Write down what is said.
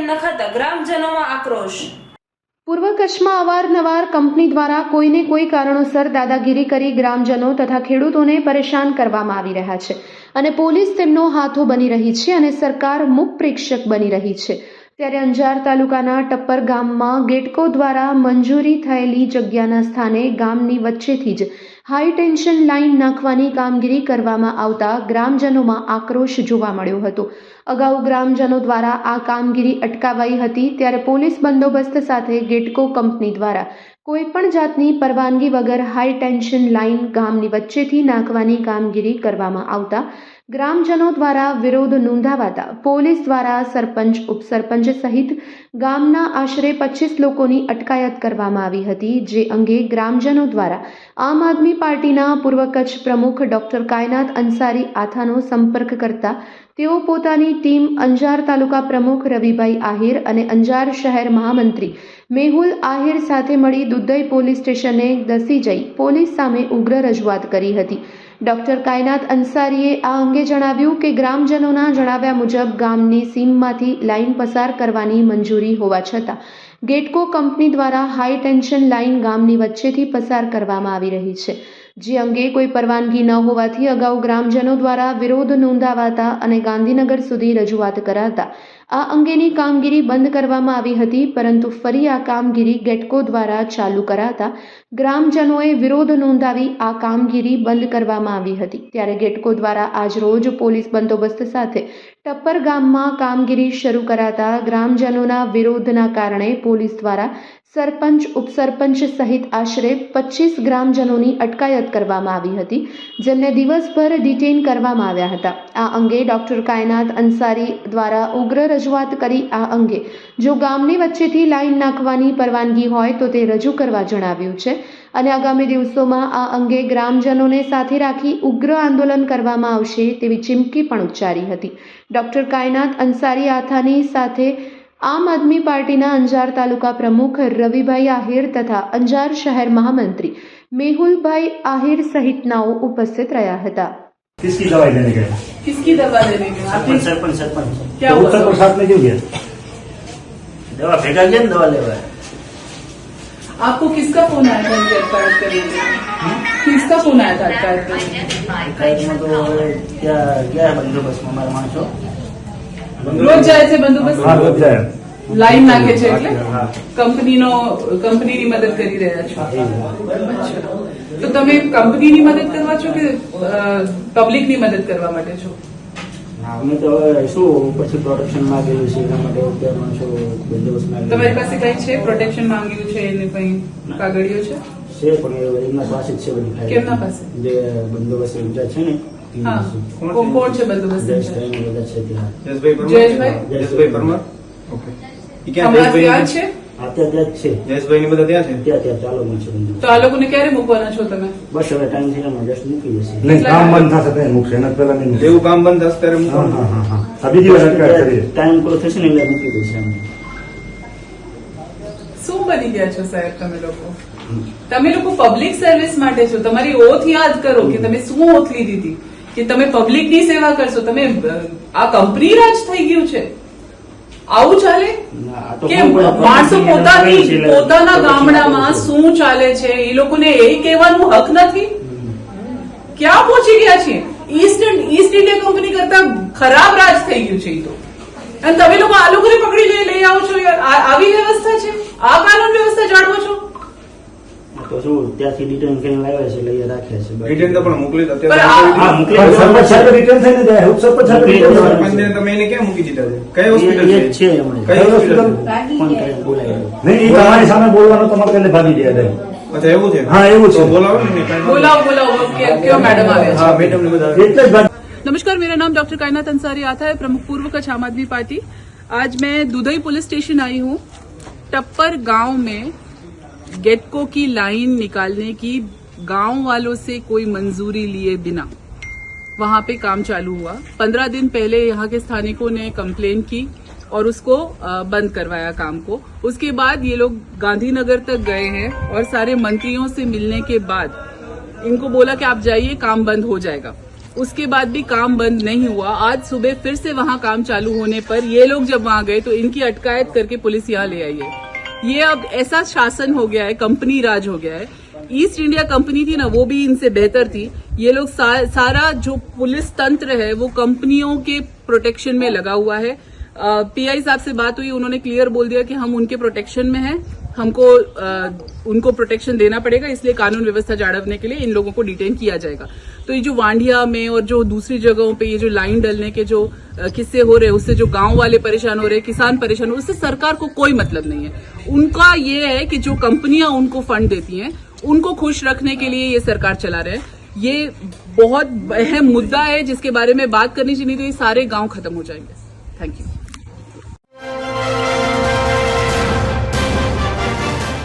નખાતા ગ્રામજનોમાં આક્રોશ। પૂર્વ કચ્છમાં અવારનવાર કંપની દ્વારા કોઈને કોઈ કારણોસર દાદાગીરી કરી ગ્રામજનો તથા ખેડૂતોને પરેશાન કરવામાં આવી રહ્યા છે અને પોલીસ તેમનો હાથો બની રહી છે અને સરકાર મુખ પ્રેક્ષક બની રહી છે। ત્યારે અંજાર તાલુકાના ટપ્પર ગામમાં ગેટકો દ્વારા મંજૂરી થયેલી જગ્યાના સ્થાને ગામની વચ્ચેથી જ હાઈ ટેન્શન લાઇન નાખવાની કામગીરી કરવામાં આવતા ગ્રામજનોમાં આક્રોશ જોવા મળ્યો હતો। અગાઉ ગ્રામજનો દ્વારા આ કામગીરી અટકાવાઈ હતી, ત્યારે પોલીસ બંદોબસ્ત સાથે ગેટકો કંપની દ્વારા કોઈપણ જાતની પરવાનગી વગર હાઈ ટેન્શન લાઇન ગામની વચ્ચેથી નાખવાની કામગીરી કરવામાં આવતા ગ્રામજનો દ્વારા વિરોધ નોંધાવાતા પોલીસ દ્વારા સરપંચ, ઉપસરપંચ સહિત ગામના આશરે 25 લોકોની અટકાયત કરવામાં આવી હતી, જે અંગે ગ્રામજનો દ્વારા આમ આદમી પાર્ટીના પૂર્વ કચ્છ પ્રમુખ ડોક્ટર કાયનાત અંસારી આથાનો સંપર્ક કરતા તેઓ પોતાની ટીમ અંજાર તાલુકા પ્રમુખ રવિભાઈ આહિર અને અંજાર શહેર મહામંત્રી મેહુલ આહિર સાથે મળી દુધઈ પોલીસ સ્ટેશને ધસી જઈ પોલીસ સામે ઉગ્ર રજૂઆત કરી હતી। ડોક્ટર કાયનાત અંસારીએ આ અંગે જણાવ્યું કે ગ્રામજનોના જણાવ્યા મુજબ ગામની સીમમાંથી લાઇન પસાર કરવાની મંજૂરી હોવા છતાં ગેટકો કંપની દ્વારા હાઈ ટેન્શન લાઇન ગામની વચ્ચેથી પસાર કરવામાં આવી રહી છે, જે અંગે કોઈ પરવાનગી ન હોવાથી અગાઉ ગ્રામજનો દ્વારા વિરોધ નોંધાવાતા અને ગાંધીનગર સુધી રજૂઆત કરાતા આ અંગેની કામગીરી બંધ કરવામાં આવી હતી, પરંતુ ફરી આ કામગીરી ગેટકો દ્વારા ચાલુ કરાતા ગ્રામજનોએ વિરોધ નોંધાવી આ કામગીરી બંધ કરવામાં આવી હતી। ત્યારે ગેટકો દ્વારા આજરોજ પોલીસ બંદોબસ્ત સાથે ટપ્પર ગામમાં કામગીરી શરૂ કરાતા ગ્રામજનોના વિરોધના કારણે પોલીસ દ્વારા સરપંચ, ઉપસરપંચ સહિત આશરે 25 ગ્રામજનોની અટકાયત કરવામાં આવી હતી, જેમને દિવસભર ડિટેઇન કરવામાં આવ્યા હતા। આ અંગે ડોક્ટર કાયનાત અંસારી દ્વારા ઉગ્ર રજૂઆત કરી આ અંગે જો ગામની વચ્ચેથી લાઇન નાખવાની પરવાનગી હોય તો તે રજૂ કરવા જણાવ્યું છે અને આગામી દિવસોમાં આ અંગે ગ્રામજનોને સાથે રાખી ઉગ્ર આંદોલન કરવામાં આવશે તેવી ચીમકી પણ ઉચ્ચારી હતી। ડોક્ટર કાયનાત અંસારી આથાની સાથે આમ આદમી પાર્ટીના અંજાર તાલુકા પ્રમુખ રવિભાઈ આહિર તથા અંજાર શહેર મહામંત્રી મેહુલભાઈ આહિર સહિતનાઓ ઉપસ્થિત રહ્યા હતા। किसकी दवाई देने गए? किसकी दवा देने के सरपंच सरपंच सरपंच क्या तो हुआ? उत्तर प्रसाद में क्यों गया? दवा फेंका गया ना, दवा लेवा है। आपको किसका फोन आया था इनकी अटकायत करने के लिए? किसका फोन आया था अटकायत करने के लिए? अटकायत में तो क्या क्या है बंदोबस्त में हमारे माणसो રોજ જાય છે બંદોબસ્ત हाँ रोज जाए। લાઈન નાખે છે એટલે હા। કંપનીની મદદ કરી રહ્યા છો। અચ્છા, તો તમે કંપનીની મદદ કરવા છો કે પબ્લિકની મદદ કરવા માટે છો? અમે તો હવે શું પછી પ્રોટેક્શન માંગેલું છે એના માટે અત્યારે માણસો બંદોબસ્ત તમારી માંગેલું પાસે કઈ છે પ્રોટેક્શન માંગ્યું છે એને કઈ કાગળિયો છે? છે, પણ એમના પાસે જ છે બધી ફાઇલ। કેમના પાસે? જે બંદોબસ્ત ઇન્ચાર્જ છે ને હા, કોણ છે બંદોબસ્ત ઇન્ચાર્જ? બધા છે ત્યાં। જયેશભાઈ જયેશભાઈ પરમાર, ઓકે, ઈ ક્યાં હમણાં ત્યાં જયેશભાઈ છે? અત્યારે ત્યાં જ છે, જયેશભાઈ ની બધા ત્યાં છે? ત્યાં ત્યાં ચાલુ માં છે બંદોબસ્ત। તો આ લોકોને ક્યારે મૂકવાના છો તમે? બસ હવે ટાઈમ થઈને અમે જસ્ટ મૂકી જશે। नहीं काम बंद था सकते मुख से न पहला नहीं જેવું કામ બંધ થશે ત્યારે हाँ મૂકવાનું। हाँ हाँ हाँ अभी जी अटकायत करिए। ટાઈમ પૂરો થશે ને એટલે મૂકી દેશે અમને। શું બની ગયા છો સાહેબ તમે લોકો? તમે લોકો પબ્લિક સર્વિસ માટે છો, તમારી ઓથ યાદ કરો કે તમે શું ઓથ લીધી હતી કે તમે પબ્લિકની સેવા કરશો। તમે આ કંપની રાજ થઈ ગયું છે, આવું ચાલે ના, આ તો કે બહુ બધા માણસો company છે એટલે પોતાના ગામડામાં શું ચાલે છે એ લોકોને એ કહેવાનું હક નથી? ક્યાં પહોંચી ગયા છે? ઈસ્ટ ઇન્ડિયા કંપની કરતા ખરાબ રાજ થઈ ગયું છે એ તો, અને તમે લોકો આ લોકોને પકડી લઈ આવો છો યાર। આવી વ્યવસ્થા છે? આ કાનૂન વ્યવસ્થા જાળવો છો? તો શું ત્યાંથી ડિટેન કરીને લાવ્યા છે એટલે અહીંયા રાખ્યા છે। રિટર્ન તો પણ મોકલી દો પણ અત્યારે હા, મોકલી पर દો। सरपंच साहब रिटर्न थे ना जाए उपसरपंच साहब रिटर्न थे। સરપંચને તમે એને ક્યાં મૂકી દીધા છે? કઈ એ હોસ્પિટલ જ છે? છે હમણાં। કઈ હોસ્પિટલ? ફોન કરીને બોલાવી દો। नहीं ये हमारे सामने बोलवानो તમારે કને ભાગી ગયા હતા। અચ્છા, એવું છે? હા, એવું છે। તો બોલાવો ને એને, કાંઈ બોલાવો क्यों मैडम आ गए? હા, મેડમ ને બધા એટલે જ ભાગ नमस्कार, मेरा नाम डॉक्टर कायनात अंसारी आता है, प्रमुख पूर्व कच्छ आम आदमी पार्टी। आज मैं दुधई पुलिस स्टेशन आई हूँ। टप्पर गांव में गेटको की लाइन निकालने की गांव वालों से कोई मंजूरी लिए बिना वहां पे काम चालू हुआ। 15 दिन पहले यहाँ के स्थानिकों ने कंप्लेन की और उसको बंद करवाया काम को। उसके बाद ये लोग गांधीनगर तक गए हैं और सारे मंत्रियों से मिलने के बाद इनको बोला कि आप जाइए, काम बंद हो जाएगा। उसके बाद भी काम बंद नहीं हुआ। आज सुबह फिर से वहां काम चालू होने पर ये लोग जब वहां गए तो इनकी अटकायत करके पुलिस यहां ले आई है। ये अब ऐसा शासन हो गया है, कंपनी राज हो गया है। ईस्ट इंडिया कंपनी थी ना, वो भी इनसे बेहतर थी। ये लोग सारा जो पुलिस तंत्र है वो कंपनियों के प्रोटेक्शन में लगा हुआ है। पीआई साहब से बात हुई, उन्होंने क्लियर बोल दिया कि हम उनके प्रोटेक्शन में हैं, हमको उनको प्रोटेक्शन देना पड़ेगा, इसलिए कानून व्यवस्था जाड़वने के लिए इन लोगों को डिटेन किया जाएगा। तो ये जो वांडिया में और जो दूसरी जगहों पे ये जो लाइन डलने के जो किस्से हो रहे हैं, उससे जो गांव वाले परेशान हो रहे हैं, किसान परेशान हो रहे हैं, उससे सरकार को कोई मतलब नहीं है। उनका ये है कि जो कंपनियां उनको फंड देती हैं उनको खुश रखने के लिए ये सरकार चला रहे हैं। ये बहुत अहम मुद्दा है जिसके बारे में बात करनी चाहिए, तो ये सारे गांव खत्म हो जाएंगे। Thank you.